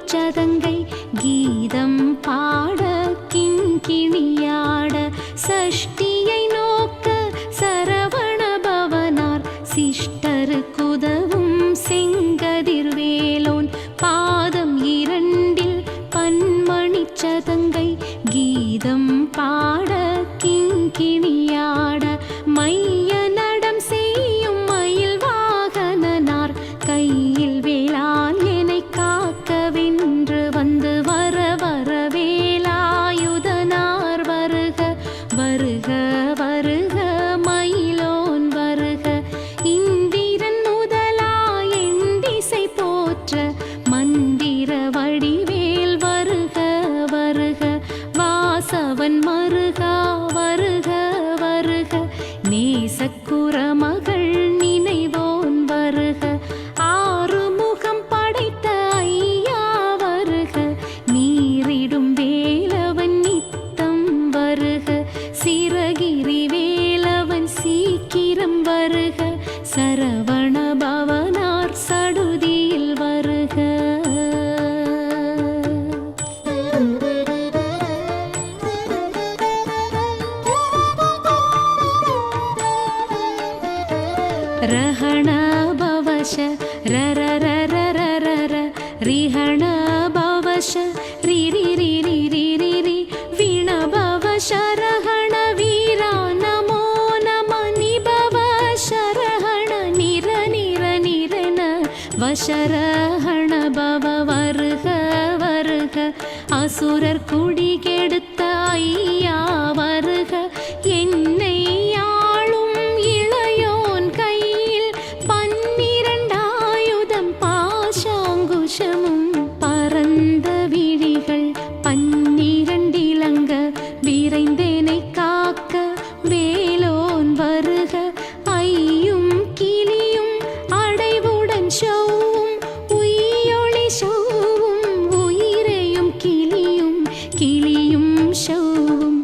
பன்மணிச்சதங்கை கீதம் பாட கிண்கிணியாட சஷ்டியை நோக்க சரவண பவனார் சிஷ்டருக்குதவும் செங்கதிர்வேலோன் பாதம் இரண்டில் பன்மணிச்சதங்கை கீதம் பாட கிண்கிணியாட மைய நடம் செய்யும் மயில் வாகனனார் கையில் வேளால் என்னை காக்கவென்று வந்து வர வர வேலாயுதனார் வருக வருக வருக மயிலோன் வருக இந்திரன் முதலாய் எண்டிசை போற்ற மந்திர வடிவேல் வருக வருக வாசவன் மருகா வருக வருக நேசக்குற மகள் நினைவோன் வருக ஆறுமுகம் படைத்த ஐயா வருக நீரிடும் வேலவன் நித்தம் வருக சிறகிரி வேலவன் சீக்கிரம் வருக சரவண பவனார் சடுதியில் வருக रहण भवश रर रर रर रिहण भवश रि रि रि रि रि रि रि वीण भवश रहण वीरा नमो नम निभव शरहण निर निर निरन वशरहण भव வருக வருக அசுரர் குடி கெடுத்த ஐயா வருக என்னை ஆளும் இளையோன் கையில் 12 ஆயுதம் பாசாங்குஷமும் பரந்த விழிகள் 12 இலங்க விரைந்தேனை காக்க வேலோன் வருக ஐயும் கிளியும் அடைவுடன் ஷௌவும் உயிரொளி ஷௌவும் உயிரையும் கிளியும் கிளியும் ஷௌவும்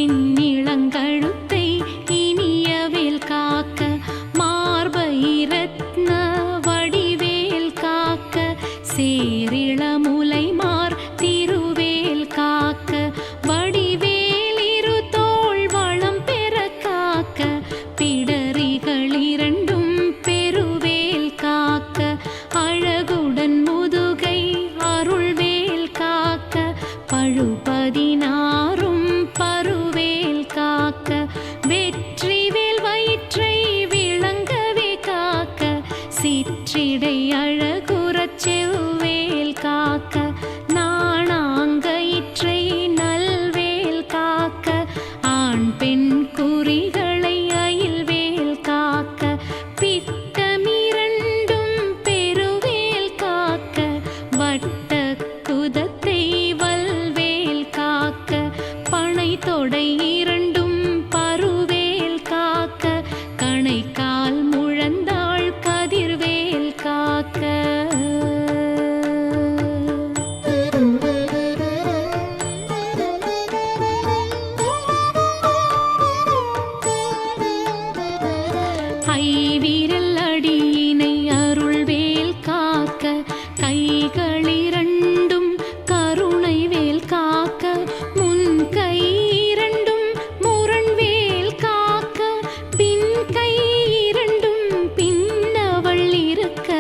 என்னிளங்கழுத்தை இனியவேல் காக்க, மார்பை ரத்ன வடிவேல் காக்க, சேரிளமுலை மார் திருவேல் காக்க, வடிவேல் இரு தோள் வளம் பெற காக்க, பிடரிகள் இரண்டும் பெருவேல் காக்க, அழகுடன் முதுகை அருள்வேல் காக்க, பழுபதினாரும் பருவேல் காக்க, வெற்றிவேல் வயிற்றை விளங்கவே காக்க, சிற்றிடை அழகுறச் செவ்வேல் காக்க, நாணாங்கயிற்றை நல்வேல் காக்க, ஆண் பெண் குறிகளை அயில்வேல் காக்க, பிட்டமிரண்டும் பெருவேல் காக்க, வட்ட குதத்தை வல்வேல் காக்க, பனை தொடை இரண்டும் பருவேல் காக்க, கணைக்கால் முழந்தாள் கதிர்வேல் காக்க. ஐவிரல் அடியினை அருள்வேல் காக்க, கைகளிரண்டும் கருணை வேல் காக்க, முன் கை இரண்டும் முரண்வேல் காக்க, பின் கை இரண்டும் பின்னவள் இருக்க,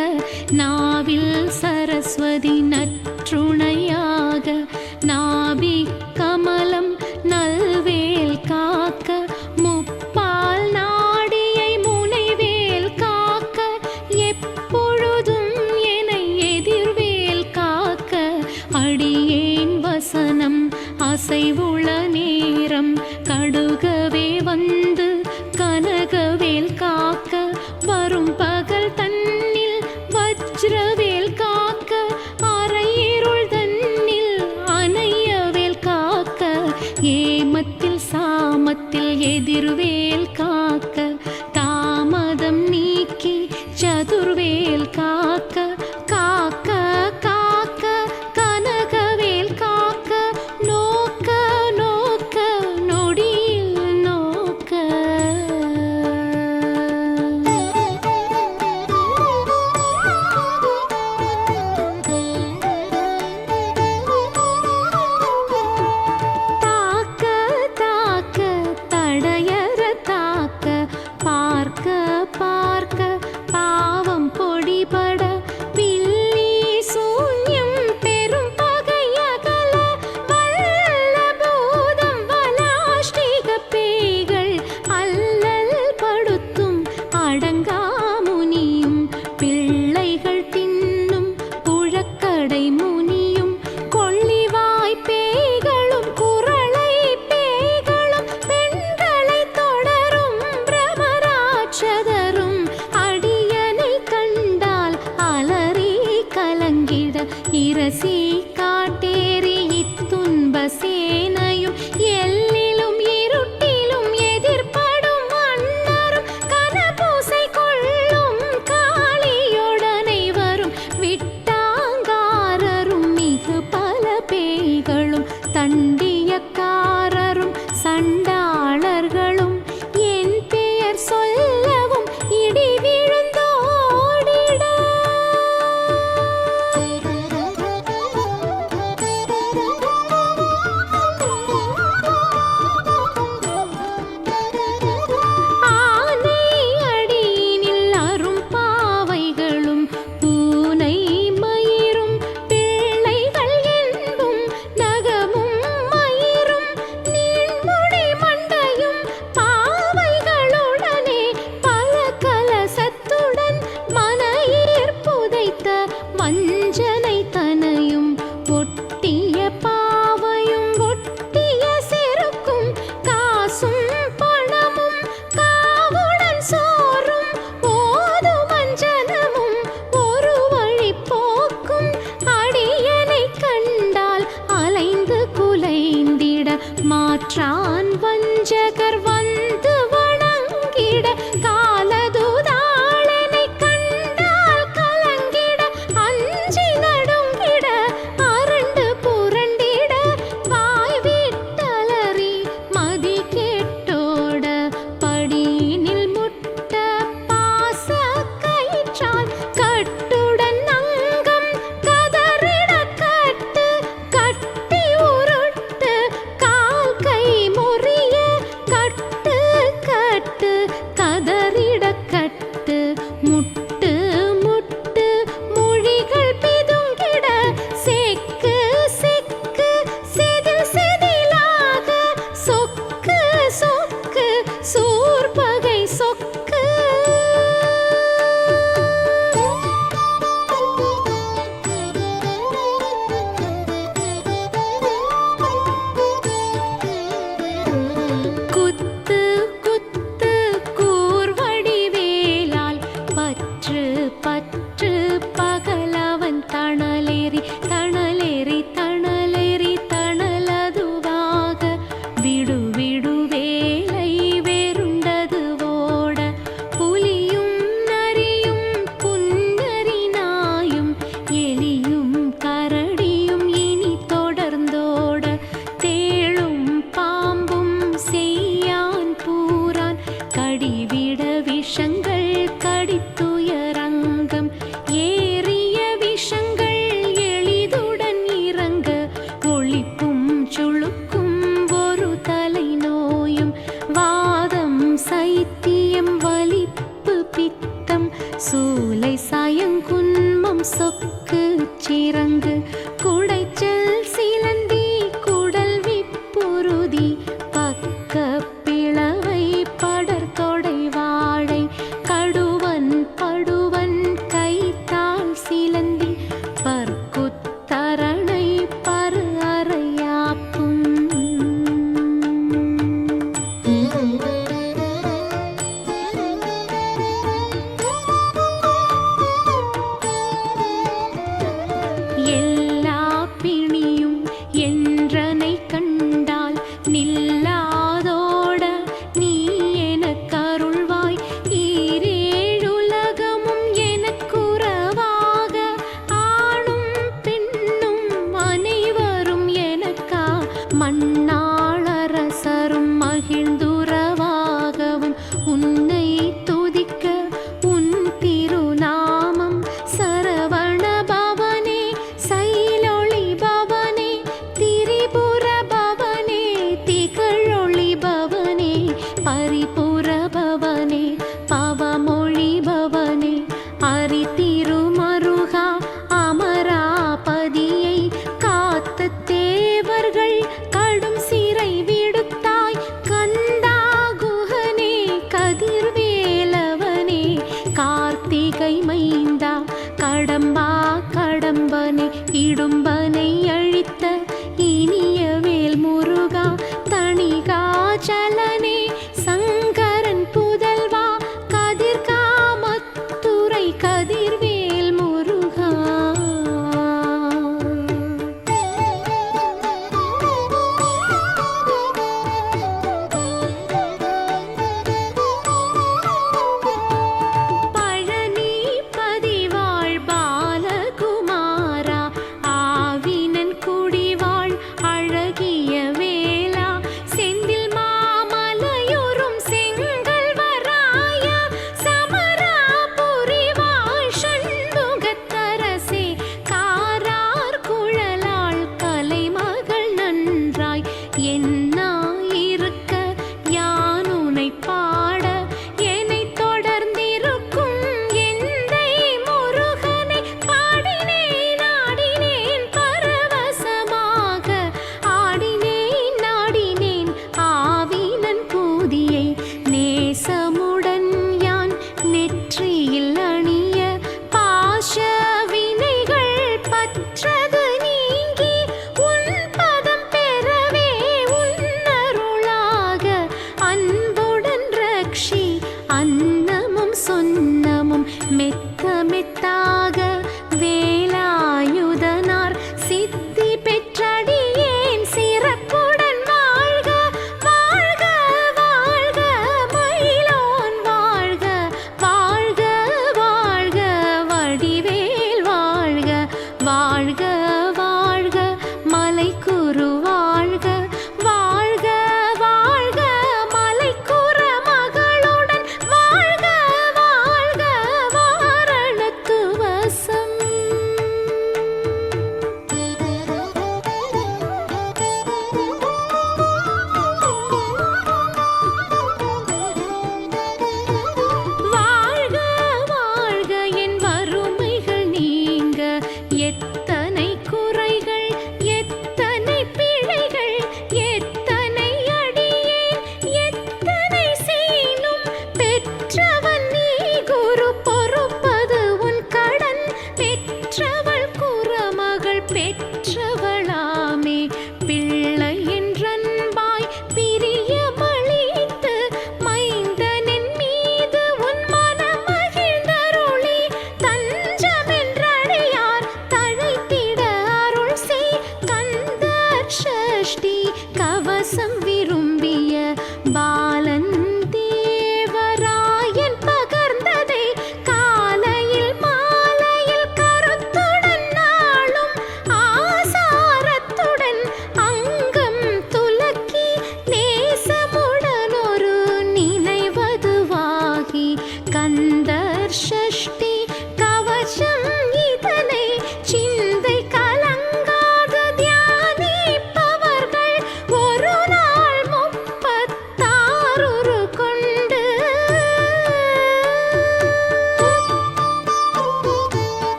நாவில் சரஸ்வதி நற்றுணையாக, நாபி கமலம் நல்வேல் காக்க, முப்பால் நாடியை முனைவேல் காக்க, எப்பொழுதும் என்னை எதிர்வேல் காக்க, அடியேன் வசனம் அசைவுள நேரம் கடுகவே வந்து கனகவேல் காக்க, வரும் பகல் தன்னில் வஜ்ரவேல் காக்க, அரையிருள் தன்னில் அணையவேல் காக்க, ஏமத்தில் சாமத்தில் எதிர்வேல் காக்க, தாமதம் நீக்கி சதுர்வேல் காக்க, காக்க காக்க கனகவேல் காக்க, நோக்க நோக்க நொடியில் நோக்க. தாக்க தாக்க தடையற தாக்க, பார்க்க பார்க்க பாவம் பொடிபட, பில்லி சூன்யம் பெரும் பகையகல, வல்ல பூதம் வலாஷ்டிக பேய்கள் அல்லல் படுத்தும் அடங்கா முனியும், பிள்ளைகள் தின்னும் புழக்கடை முனியும், கொள்ளிவாய் பேய்களும் குரளை பேய்களும், பெண்களை தொடரும் பிரமராட்சதரும், அடியனை கண்டால் அலறி கலங்கிட, இரசி காட்டேறி இத்துன்ப சேனையும், எல்லிலும் இருட்டிலும் எதிர்ப்படும் அண்ணரும், கனபூசை கொள்ளும் காளியுடனை வரும் விட்டாங்காரரும், மிகு பல பேய்களும் தண்டியக்காரரும் சண்டாளர்களும், என் பெயர் சொல்லவும் இடி விழுந்தோடிட. ஆனை அடியினில் அரும் பாவைகளும், பூனை மயிரும் பிள்ளைகள் என்பும், நகமும் மயிரும் நீண்முடி மண்டையும், பாவைகளுடனே பல கலசத்துடன் மனையீர் புதைத்த வஞ்சனை தனையும், ஒட்டிய பாவையும் ஒட்டிய செருக்கும், காசும் பணமும் காவுடன் சோறும், ஓதும் அஞ்சனமும் ஒரு வழி போக்கும், அடியனை கண்டால் அலைந்து குலைந்திட, மாற்றான் வஞ்சகர் வந்து வணங்கிட, காலதுதாளனை கண்டால் கலங்கிட, அஞ்சி நடுங்கிட, அரண்டு புரண்டிட, வாய் விட்டலறி மதி சொக்கு சூர்பகை சொக்கு குத்து குத்து கூர்வடிவேலால் பற்று பற்று பகலவன் தணலேறி தணலேறி தணலேறி தணலதுவாக விடு விடு வேலை வேறுண்டது ஓட புலியும் நரியும் புன்னரி நாயும் எலியும் கரடியும் இனி தொடர்ந்தோட தேளும் பாம்பும் செய்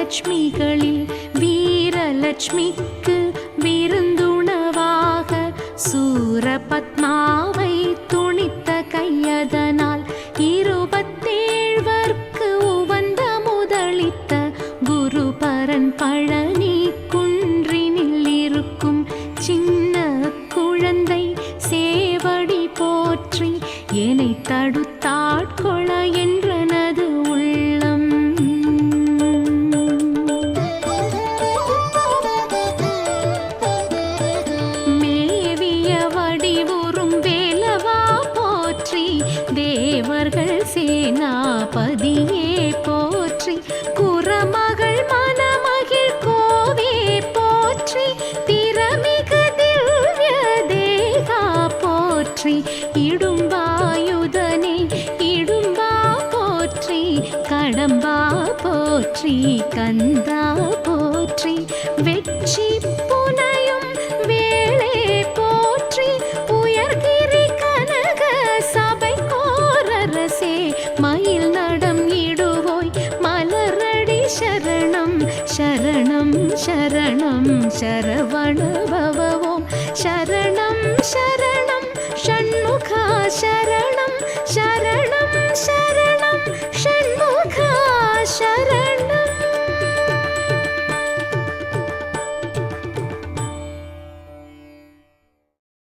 லட்சுமிகளில் வீரலட்சுமிக்கு விருந்துணவாக சூரபத்மாவை துணித்த கையதனால் 27 உவந்த முதலித்த குருபரன் பழனி குன்றினில் இருக்கும் சின்ன குழந்தை சேவடி போற்றி என்னை தடுத்தாட்கொள என்றனது உள்ளம். மேவிய வடிவுறும் வேலவா போற்றி தேவர்கள் சேனாபதியே போற்றி குரமகள் மணமகிழ் கோவே போற்றி திறமிகு திவ்ய தேகா போற்றி இடும்பாயுதனே இடும்பா போற்றி கடம்பா போற்றி கந்தா போற்றி வெற்றி புனையும் வேளே போற்றி உயர்கிரி கனக சபை கோரரசே மயில் நடம் இடுவோய் மலரடி சரணம் சரணம் சரணம் சரவண பவ ஓம் சரணம் சரணம் ஷண்முகா சரணம்.